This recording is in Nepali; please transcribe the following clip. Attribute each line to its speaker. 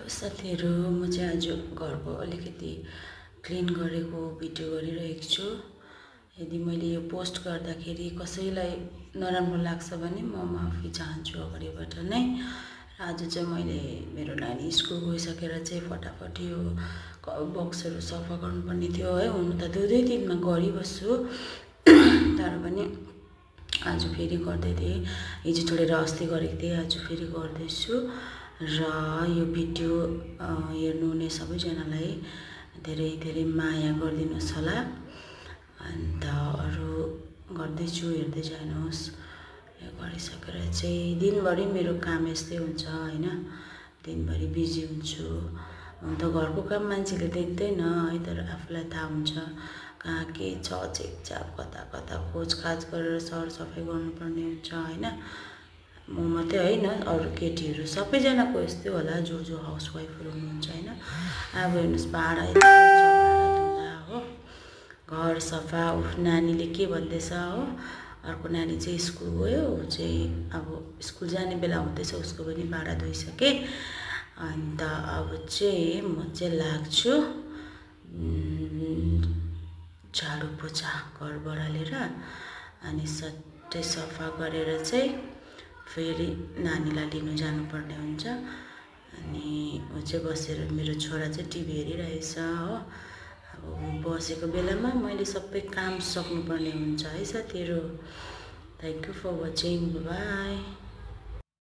Speaker 1: साथीहरु म चाहिँ आज घरको अलिकति क्लिन गरेको भिडियो गरिरहेको छु। यदि मैले यो पोस्ट गर्दाखेरि कसैलाई नराम्रो लाग्छ भने म माफी चाहन्छु अगाडिबाट नै। आज चाहिँ मैले मेरो नानी स्कुल गइसकेर चाहिँ फटाफट यो बक्सहरु सफा गर्नुपर्ने थियो है। हुन त दुई दिनमा गरिबस्छु तर पनि आज फेरि गर्दै थिएँ। हिजो छोडेर अस्ति गरेको थिएँ, आज फेरि गर्दैछु। र यो भिडियो हेर्नुहुने सबैजनालाई धेरै धेरै माया गरिदिनुहोस् होला। अन्त अरु गर्दैछु, हेर्दै जानुहोस्। यो गरिसकेर चाहिँ दिनभरि मेरो काम यस्तै हुन्छ हैन, दिनभरि बिजी हुन्छु। हुन त घरको काम मान्छेले देख्दैन है, तर आफूलाई थाहा हुन्छ कहाँ के छ, चेकचाप कता कता खोजखाज गरेर सरसफाइ गर्नुपर्ने हुन्छ हैन। म मात्रै हैन, अरु केटीहरु सबैजनाको यस्तै होला जो हाउसवाइफहरु हुनुहुन्छ हैन। अब हेर्नुस्, भाडा यति छ, भाडा धुँदा हो, घर सफा, उफ नानीले के भन्दैछ हो। अर्को नानी चाहिँ स्कुल गयो, उ चाहिँ अब स्कुल जाने बेला हुँदैछ, उसको पनि भाडा धोइसके। अन्त अब चाहिँ म चाहिँ लाग्छु झाडु पोछा घर बढालेर, अनि सट्टै सफा गरेर चाहिँ फेरि नानीलाई लिनु जानुपर्ने हुन्छ। अनि उ चाहिँ बसेर, मेरो छोरा चाहिँ टिभी हेरिरहेछ हो। अब बसेको बेलामा मैले सबै काम सक्नुपर्ने हुन्छ है साथीहरु। Thank you for watching, by.